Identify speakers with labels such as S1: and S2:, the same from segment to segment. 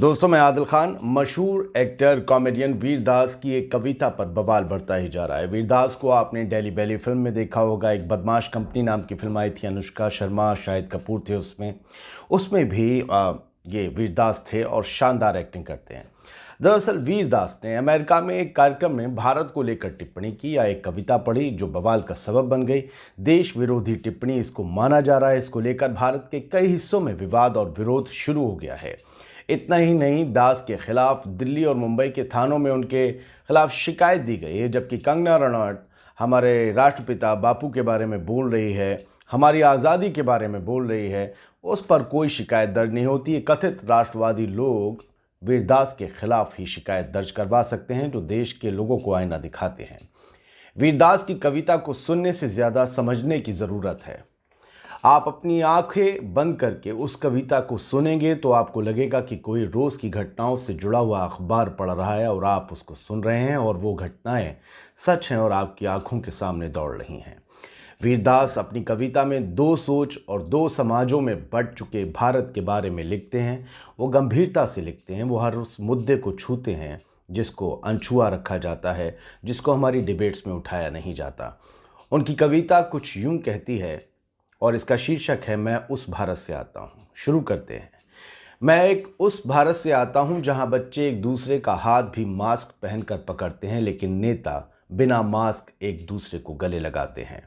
S1: दोस्तों, मैं आदिल खान। मशहूर एक्टर कॉमेडियन वीर दास की एक कविता पर बवाल बढ़ता ही जा रहा है। वीर दास को आपने डेली बैली फिल्म में देखा होगा। एक बदमाश कंपनी नाम की फिल्म आई थी, अनुष्का शर्मा, शाहिद कपूर थे उसमें। उसमें भी ये वीर दास थे और शानदार एक्टिंग करते हैं। दरअसल वीर दास ने अमेरिका में एक कार्यक्रम में भारत को लेकर टिप्पणी की या एक कविता पढ़ी जो बवाल का सबब बन गई। देश विरोधी टिप्पणी इसको माना जा रहा है। इसको लेकर भारत के कई हिस्सों में विवाद और विरोध शुरू हो गया है। इतना ही नहीं, दास के खिलाफ दिल्ली और मुंबई के थानों में उनके खिलाफ शिकायत दी गई है, जबकि कंगना रनौत हमारे राष्ट्रपिता बापू के बारे में बोल रही है, हमारी आज़ादी के बारे में बोल रही है, उस पर कोई शिकायत दर्ज नहीं होती है। कथित राष्ट्रवादी लोग वीरदास के खिलाफ ही शिकायत दर्ज करवा सकते हैं, जो देश के लोगों को आईना दिखाते हैं। वीरदास की कविता को सुनने से ज़्यादा समझने की ज़रूरत है। आप अपनी आंखें बंद करके उस कविता को सुनेंगे तो आपको लगेगा कि कोई रोज़ की घटनाओं से जुड़ा हुआ अखबार पढ़ रहा है और आप उसको सुन रहे हैं और वो घटनाएं सच हैं और आपकी आंखों के सामने दौड़ रही हैं। वीरदास अपनी कविता में दो सोच और दो समाजों में बंट चुके भारत के बारे में लिखते हैं। वो गंभीरता से लिखते हैं। वो हर उस मुद्दे को छूते हैं जिसको अनछुआ रखा जाता है, जिसको हमारी डिबेट्स में उठाया नहीं जाता। उनकी कविता कुछ यूं कहती है और इसका शीर्षक है, मैं उस भारत से आता हूँ। शुरू करते हैं। मैं एक उस भारत से आता हूँ जहाँ बच्चे एक दूसरे का हाथ भी मास्क पहनकर पकड़ते हैं, लेकिन नेता बिना मास्क एक दूसरे को गले लगाते हैं।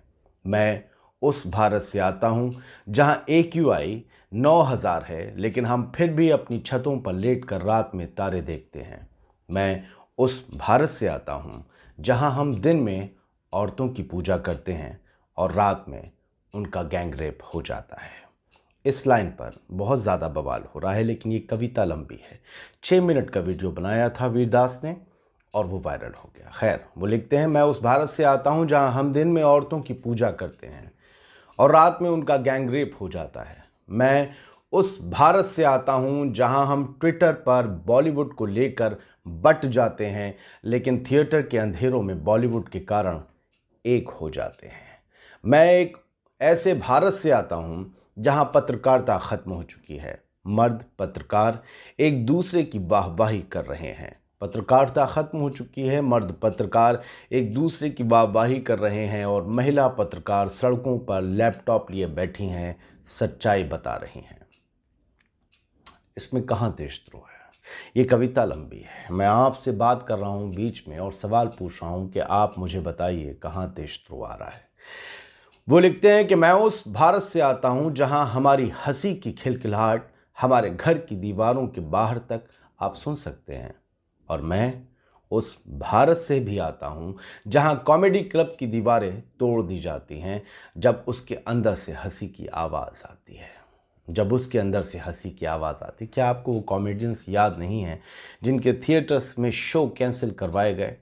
S1: मैं उस भारत से आता हूँ जहाँ AQI 9000 है, लेकिन हम फिर भी अपनी छतों पर लेटकर रात में तारे देखते हैं। मैं उस भारत से आता हूँ जहाँ हम दिन में औरतों की पूजा करते हैं और रात में उनका गैंग रेप हो जाता है। इस लाइन पर बहुत ज़्यादा बवाल हो रहा है, लेकिन ये कविता लंबी है। 6 मिनट का वीडियो बनाया था वीरदास ने और वो वायरल हो गया। खैर, वो लिखते हैं, मैं उस भारत से आता हूँ जहाँ हम दिन में औरतों की पूजा करते हैं और रात में उनका गैंग रेप हो जाता है। मैं उस भारत से आता हूँ जहाँ हम ट्विटर पर बॉलीवुड को लेकर बट जाते हैं, लेकिन थिएटर के अंधेरों में बॉलीवुड के कारण एक हो जाते हैं। मैं एक ऐसे भारत से आता हूं जहां पत्रकारिता खत्म हो चुकी है। मर्द पत्रकार एक दूसरे की वाहवाही कर रहे हैं। पत्रकारिता खत्म हो चुकी है। मर्द पत्रकार एक दूसरे की वाहवाही कर रहे हैं और महिला पत्रकार सड़कों पर लैपटॉप लिए बैठी हैं, सच्चाई बता रही हैं। इसमें कहाँ देशद्रोह है? ये कविता लंबी है। मैं आपसे बात कर रहा हूँ बीच में और सवाल पूछ रहा हूँ कि आप मुझे बताइए कहाँ देशद्रोह आ रहा है। वो लिखते हैं कि मैं उस भारत से आता हूं जहां हमारी हंसी की खिलखिलाहट हमारे घर की दीवारों के बाहर तक आप सुन सकते हैं। और मैं उस भारत से भी आता हूं जहां कॉमेडी क्लब की दीवारें तोड़ दी जाती हैं जब उसके अंदर से हंसी की आवाज़ आती है। जब उसके अंदर से हंसी की आवाज़ आती है। क्या आपको वो कॉमेडियंस याद नहीं हैं जिनके थिएटर्स में शो कैंसिल करवाए गए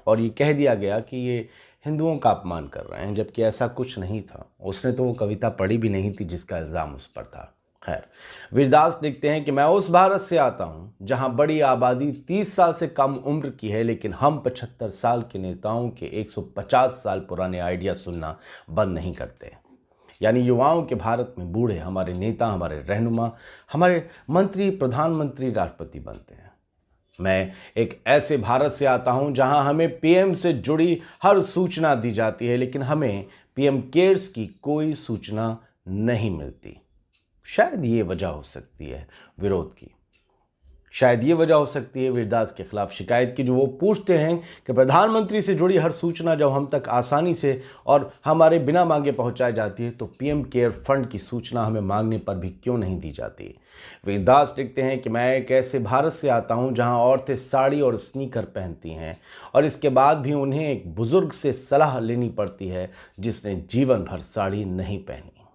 S1: और ये कह दिया गया कि ये हिंदुओं का अपमान कर रहे हैं, जबकि ऐसा कुछ नहीं था। उसने तो वो कविता पढ़ी भी नहीं थी जिसका इल्ज़ाम उस पर था। खैर, वीरदास लिखते हैं कि मैं उस भारत से आता हूँ जहाँ बड़ी आबादी 30 साल से कम उम्र की है, लेकिन हम 75 साल के नेताओं के 150 साल पुराने आइडिया सुनना बंद नहीं करते। यानी युवाओं के भारत में बूढ़े हमारे नेता, हमारे रहनुमा, हमारे मंत्री, प्रधानमंत्री, राष्ट्रपति बनते हैं। मैं एक ऐसे भारत से आता हूं जहां हमें PM से जुड़ी हर सूचना दी जाती है, लेकिन हमें PM केयर्स की कोई सूचना नहीं मिलती। शायद ये वजह हो सकती है विरोध की। शायद ये वजह हो सकती है वीरदास के खिलाफ शिकायत की, जो वो पूछते हैं कि प्रधानमंत्री से जुड़ी हर सूचना जब हम तक आसानी से और हमारे बिना मांगे पहुंचाई जाती है, तो PM केयर फंड की सूचना हमें मांगने पर भी क्यों नहीं दी जाती। वीरदास लिखते हैं कि मैं एक ऐसे भारत से आता हूं जहां औरतें साड़ी और स्नीकर पहनती हैं और इसके बाद भी उन्हें एक बुजुर्ग से सलाह लेनी पड़ती है जिसने जीवन भर साड़ी नहीं पहनी।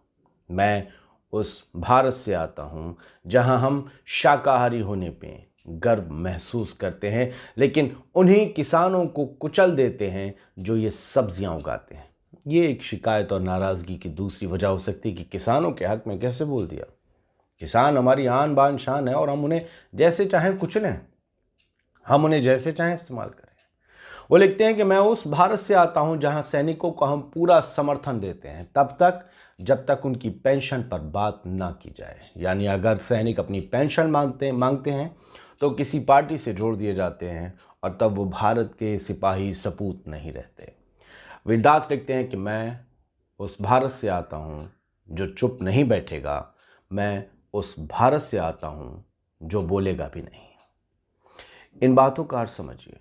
S1: मैं उस भारत से आता हूँ जहाँ हम शाकाहारी होने पे गर्व महसूस करते हैं, लेकिन उन्हीं किसानों को कुचल देते हैं जो ये सब्जियाँ उगाते हैं। ये एक शिकायत और नाराज़गी की दूसरी वजह हो सकती है कि किसानों के हक में कैसे बोल दिया। किसान हमारी आन बान शान है और हम उन्हें जैसे चाहें कुचलें, हम उन्हें जैसे चाहें इस्तेमाल करें। वो लिखते हैं कि मैं उस भारत से आता हूं जहां सैनिकों को हम पूरा समर्थन देते हैं तब तक जब तक उनकी पेंशन पर बात ना की जाए। यानी अगर सैनिक अपनी पेंशन मांगते हैं तो किसी पार्टी से जोड़ दिए जाते हैं और तब वो भारत के सिपाही सपूत नहीं रहते। वीरदास लिखते हैं कि मैं उस भारत से आता हूँ जो चुप नहीं बैठेगा, मैं उस भारत से आता हूँ जो बोलेगा भी नहीं। इन बातों का अर्थ समझिए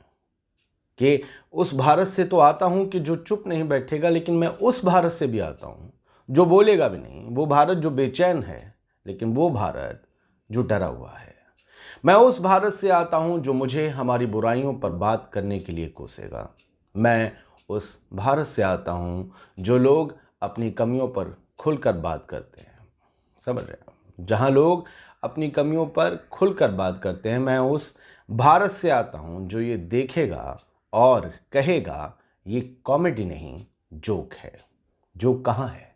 S1: कि उस भारत से तो आता हूं कि जो चुप नहीं बैठेगा, लेकिन मैं उस भारत से भी आता हूं जो बोलेगा भी नहीं। वो भारत जो बेचैन है, लेकिन वो भारत जो डरा हुआ है। मैं उस भारत से आता हूं जो मुझे हमारी बुराइयों पर बात करने के लिए कोसेगा। मैं उस भारत से आता हूं जो लोग अपनी कमियों पर खुलकर बात करते हैं। समझ रहे हैं? जहां लोग अपनी कमियों पर खुलकर बात करते हैं, मैं उस भारत से आता हूं जो ये देखेगा और कहेगा ये कॉमेडी नहीं, जोक है। जोक कहाँ है?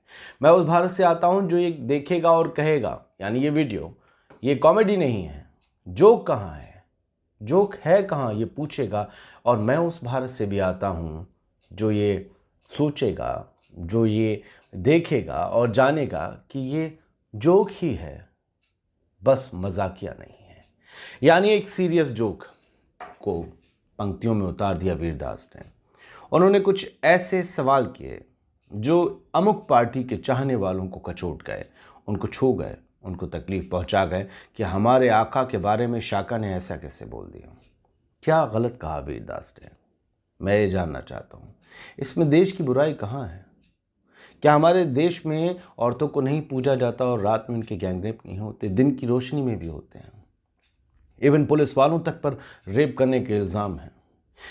S1: मैं उस भारत से आता हूं जो ये देखेगा और कहेगा, यानी ये वीडियो, ये कॉमेडी नहीं है। जोक कहाँ है? जोक है कहाँ, ये पूछेगा। और मैं उस भारत से भी आता हूं जो ये सोचेगा, जो ये देखेगा और जानेगा कि ये जोक ही है, बस मजाकिया नहीं है। यानी एक सीरियस जोक को पंक्तियों में उतार दिया वीरदास ने। उन्होंने कुछ ऐसे सवाल किए जो अमुक पार्टी के चाहने वालों को कचोट गए, उनको छू गए, उनको तकलीफ पहुंचा गए कि हमारे आका के बारे में शाका ने ऐसा कैसे बोल दिया। क्या गलत कहा वीरदास ने? मैं ये जानना चाहता हूँ, इसमें देश की बुराई कहाँ है? क्या हमारे देश में औरतों को नहीं पूजा जाता और रात में उनके गैंगरेप नहीं होते? दिन की रोशनी में भी होते हैं। इवन पुलिस वालों तक पर रेप करने के इल्ज़ाम हैं।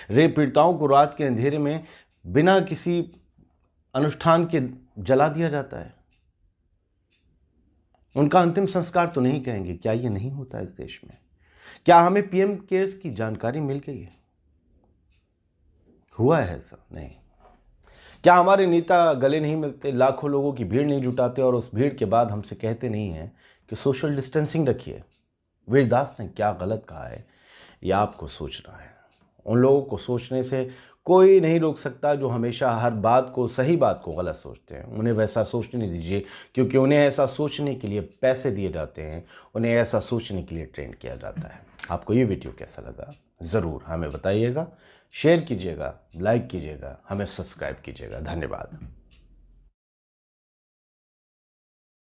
S1: रेप पीड़िताओं को रात के अंधेरे में बिना किसी अनुष्ठान के जला दिया जाता है। उनका अंतिम संस्कार तो नहीं कहेंगे। क्या ये नहीं होता इस देश में? क्या हमें पीएम केयर्स की जानकारी मिल गई है? हुआ है ऐसा? नहीं। क्या हमारे नेता गले नहीं मिलते, लाखों लोगों की भीड़ नहीं जुटाते और उस भीड़ के बाद हमसे कहते नहीं हैं कि सोशल डिस्टेंसिंग रखिए? वीरदास ने क्या गलत कहा है, यह आपको सोचना है। उन लोगों को सोचने से कोई नहीं रोक सकता जो हमेशा हर बात को, सही बात को गलत सोचते हैं। उन्हें वैसा सोचने नहीं दीजिए, क्योंकि उन्हें ऐसा सोचने के लिए पैसे दिए जाते हैं, उन्हें ऐसा सोचने के लिए ट्रेन किया जाता है। आपको ये वीडियो कैसा लगा ज़रूर हमें बताइएगा। शेयर कीजिएगा, लाइक कीजिएगा, हमें सब्सक्राइब कीजिएगा। धन्यवाद।